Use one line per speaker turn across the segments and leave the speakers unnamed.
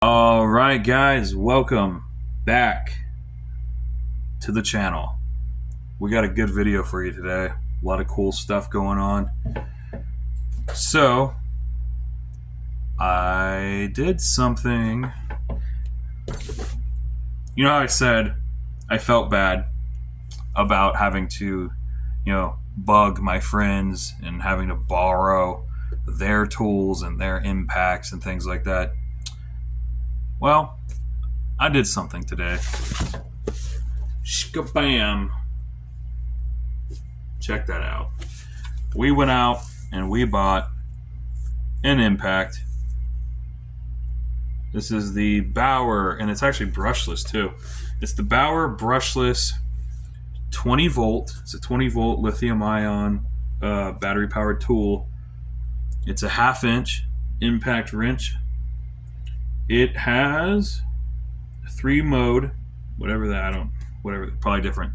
All right, guys, welcome back to the channel. We got a good video for you today. A lot of cool stuff going on. So, I did something. You know how I said I felt bad about having to, bug my friends and having to borrow their tools and their impacts and things like that? Well, I did something today. Shkabam. Check that out. We went out and we bought an impact. This is the Bauer, and it's actually brushless too. It's the Bauer brushless 20 volt. It's a 20 volt lithium ion battery powered tool. It's a 1/2 inch impact wrench. It has 3 mode, probably different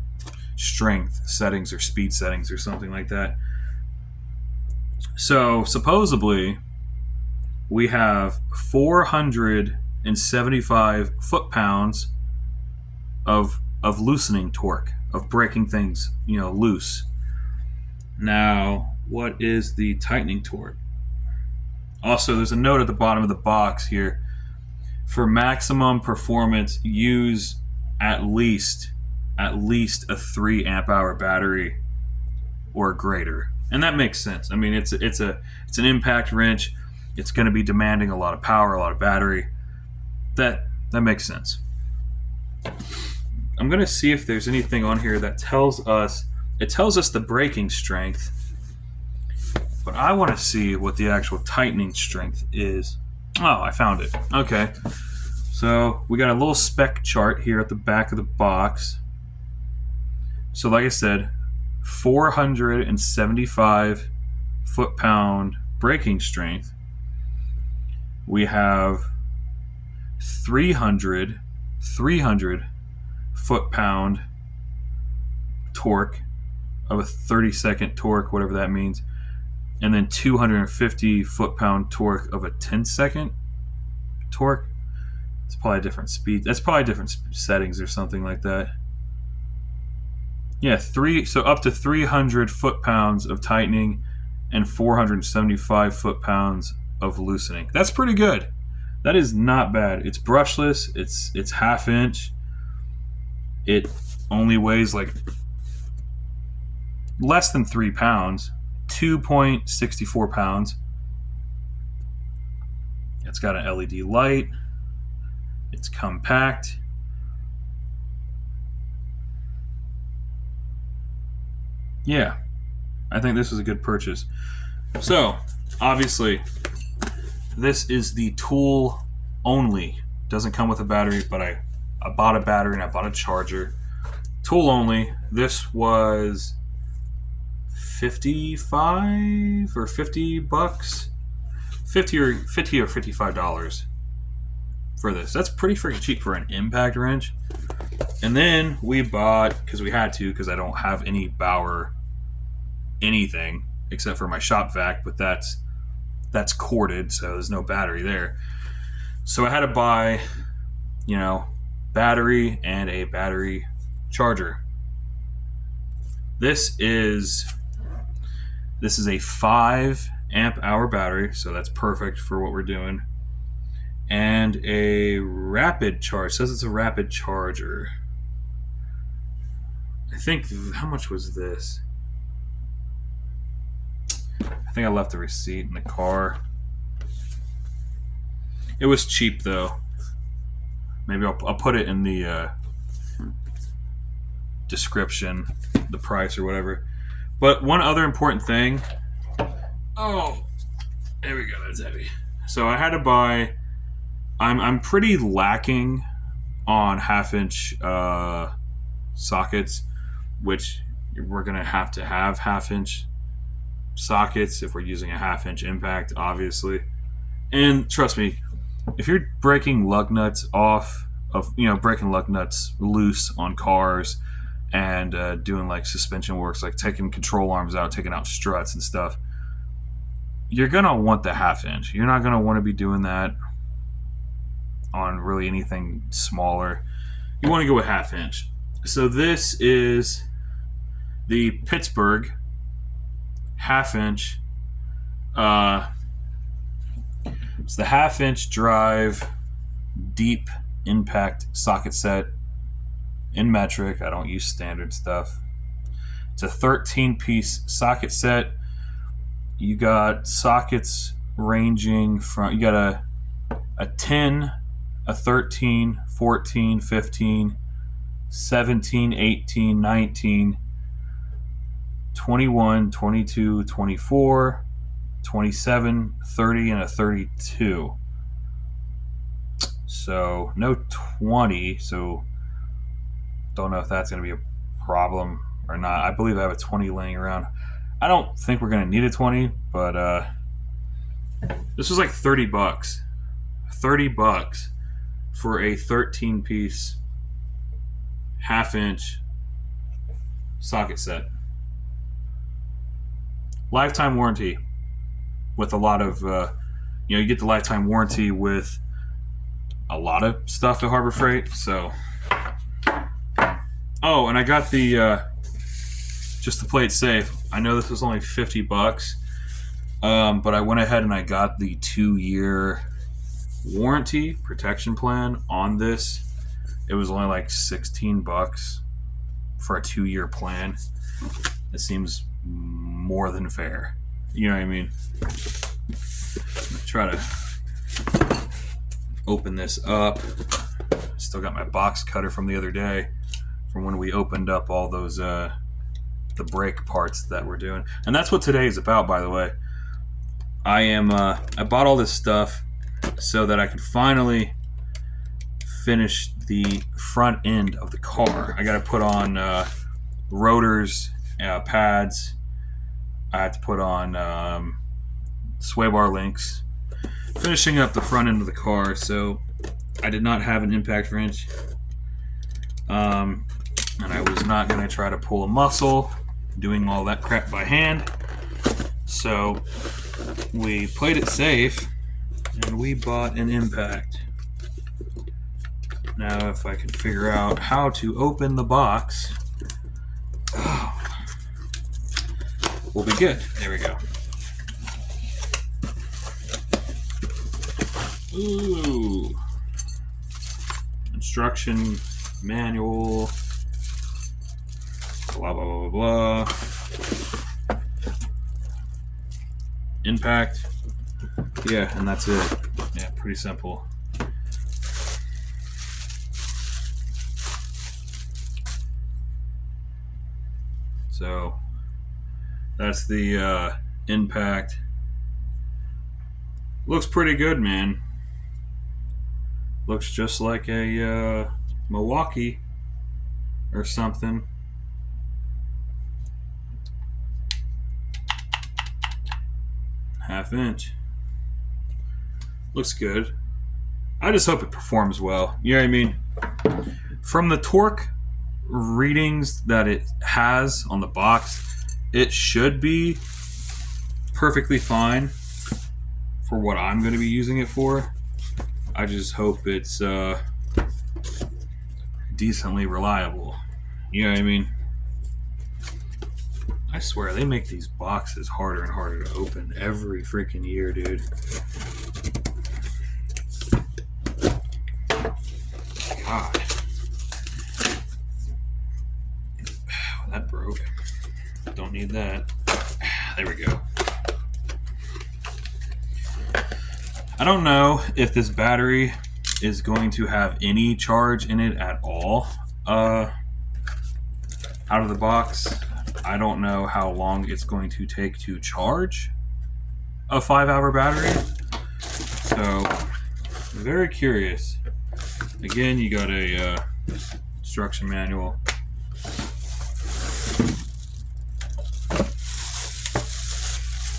strength settings or speed settings or something like that. So supposedly we have 475 foot-pounds of loosening torque, of breaking things, loose. Now, what is the tightening torque? Also, there's a note at the bottom of the box here. For maximum performance, use at least a 3 amp hour battery or greater. And that makes sense. I mean, it's an impact wrench. It's going to be demanding a lot of power, a lot of battery. That makes sense. I'm going to see if there's anything on here that tells us the braking strength. But I want to see what the actual tightening strength is. Oh, I found it. Okay. So we got a little spec chart here at the back of the box. So like I said, 475 foot-pound braking strength. We have 300 foot-pound torque of a 30-second torque, whatever that means. And then 250 foot-pound torque of a 10-second torque. It's probably a different speed. That's probably different settings or something like that. Yeah, so up to 300 foot-pounds of tightening and 475 foot-pounds of loosening. That's pretty good. That is not bad. It's brushless. It's 1/2 inch. It only weighs like less than 3 pounds. 2.64 pounds. It's got an LED light. It's compact. Yeah, I think this is a good purchase. So, obviously, this is the tool only. Doesn't come with a battery, but I bought a battery and I bought a charger. Tool only. This was 55 or 50 bucks, 50 or $55 for this. That's pretty freaking cheap for an impact wrench. And then we bought, because we had to, because I don't have any Bauer anything except for my shop vac, but that's corded, so there's no battery there. So I had to buy, battery and a battery charger. This is a 5 amp hour battery, so that's perfect for what we're doing. And a rapid charge. It says it's a rapid charger. I think, how much was this? I think I left the receipt in the car. It was cheap though. Maybe I'll put it in the description, the price or whatever. But one other important thing. Oh, there we go. That's heavy. So I had to buy. I'm pretty lacking on 1/2 inch sockets, which we're gonna have to have 1/2 inch sockets if we're using a 1/2 inch impact, obviously. And trust me, if you're breaking lug nuts off of, breaking lug nuts loose on cars and doing like suspension works, like taking control arms out, taking out struts and stuff, you're gonna want the 1/2 inch. You're not gonna want to be doing that on really anything smaller. You want to go with 1/2 inch. So this is the Pittsburgh 1/2 inch. It's the 1/2 inch drive deep impact socket set in metric. I don't use standard stuff. It's a 13-piece socket set. You got sockets ranging from, you got a 10, a 13, 14, 15, 17, 18, 19, 21, 22, 24, 27, 30, and a 32. So no 20, so don't know if that's going to be a problem or not. I believe I have a 20 laying around. I don't think we're going to need a 20, but this was like $30. $30 for a 13-piece 1/2 inch socket set. Lifetime warranty with a lot of, you get the lifetime warranty with a lot of stuff at Harbor Freight. So, oh, and I got the, just to play it safe, I know this was only $50, but I went ahead and I got the 2-year warranty protection plan on this. It was only like $16 for a 2-year plan. It seems more than fair. You know what I mean? I'm gonna try to open this up. Still got my box cutter from the other day, from when we opened up all those the brake parts that we're doing. And that's what today is about, by the way. I bought all this stuff so that I could finally finish the front end of the car. I got to put on rotors, pads. I have to put on sway bar links. Finishing up the front end of the car, so I did not have an impact wrench. And I was not going to try to pull a muscle doing all that crap by hand. So we played it safe and we bought an impact. Now if I can figure out how to open the box, we'll be good. There we go. Ooh. Instruction manual. Blah, blah, blah, blah, blah. Impact. Yeah, and that's it. Yeah, pretty simple. So that's the impact. Looks pretty good, man. Looks just like a Milwaukee or something. Half inch. Looks good. I just hope it performs well. You know what I mean? From the torque readings that it has on the box, it should be perfectly fine for what I'm going to be using it for. I just hope it's decently reliable. You know what I mean? I swear, they make these boxes harder and harder to open every freaking year, dude. God. That broke. Don't need that. There we go. I don't know if this battery is going to have any charge in it at all out of the box. I don't know how long it's going to take to charge a 5-hour battery. So, very curious. Again, you got a instruction manual.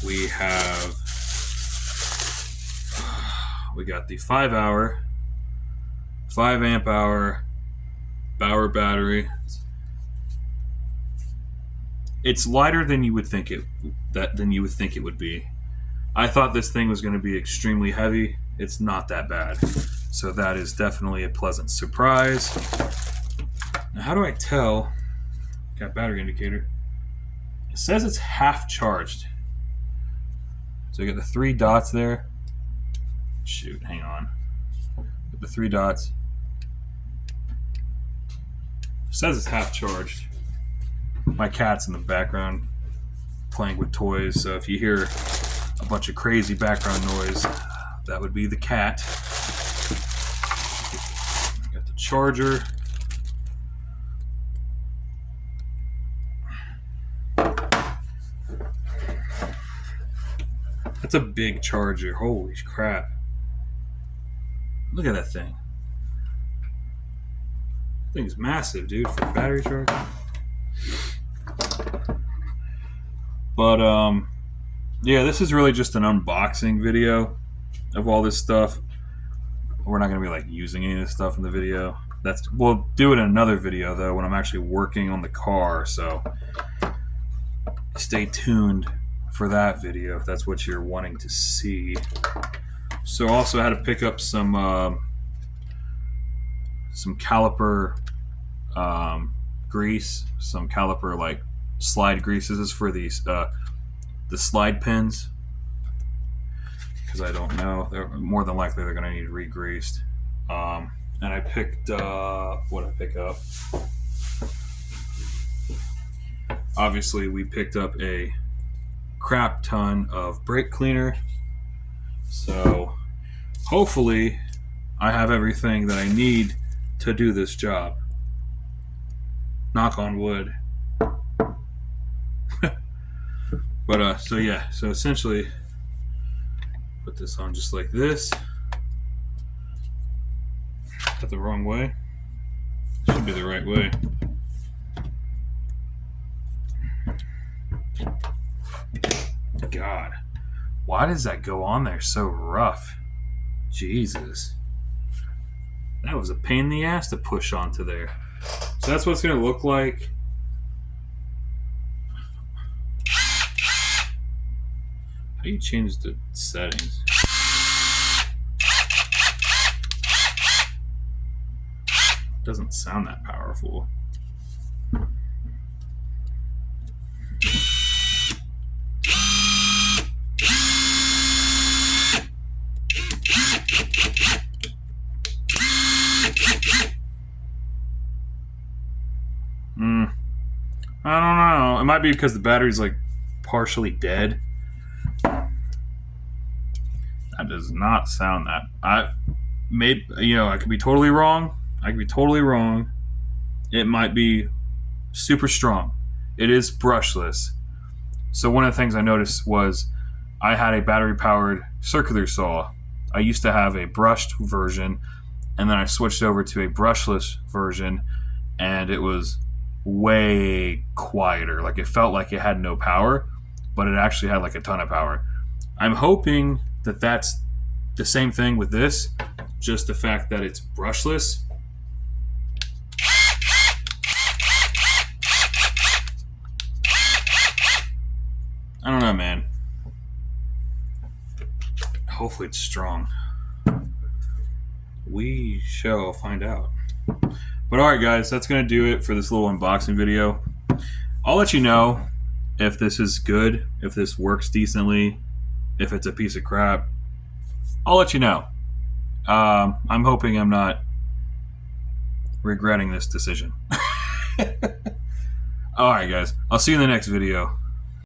We got the 5-hour, 5 amp hour Bauer battery. It's lighter than you would think it would be. I thought this thing was going to be extremely heavy. It's not that bad. So that is definitely a pleasant surprise. Now, how do I tell? Got battery indicator. It says it's half charged. So you get the 3 dots there. Shoot, hang on. Get the 3 dots. It says it's half charged. My cat's in the background playing with toys, so if you hear a bunch of crazy background noise, that would be the cat. Got the charger. That's a big charger. Holy crap. Look at that thing. That thing's massive, dude, for a battery charger. But, yeah, this is really just an unboxing video of all this stuff. We're not going to be, like, using any of this stuff in the video. We'll do it in another video, though, when I'm actually working on the car, so stay tuned for that video if that's what you're wanting to see. So also I had to pick up some caliper grease, some caliper like slide grease. This is for these the slide pins, because I don't know, they're more than likely they're going to need re-greased. And I picked what did I pick up? Obviously we picked up a crap ton of brake cleaner, so hopefully I have everything that I need to do this job. Knock on wood. But so yeah, so essentially put this on just like this. Is that the wrong way? Should be the right way. God, why does that go on there so rough? Jesus, that was a pain in the ass to push onto there. So that's what it's going to look like. How do you change the settings? Doesn't sound that powerful. I don't know. It might be because the battery's like partially dead. That does not sound that. I could be totally wrong. It might be super strong. It is brushless. So one of the things I noticed was I had a battery-powered circular saw. I used to have a brushed version, and then I switched over to a brushless version, and it was way quieter. Like, it felt like it had no power, but it actually had like a ton of power. I'm hoping that that's the same thing with this, just the fact that it's brushless. I don't know, man. Hopefully it's strong. We shall find out. But alright guys, that's going to do it for this little unboxing video. I'll let you know if this is good, if this works decently, if it's a piece of crap. I'll let you know. I'm hoping I'm not regretting this decision. Alright guys, I'll see you in the next video.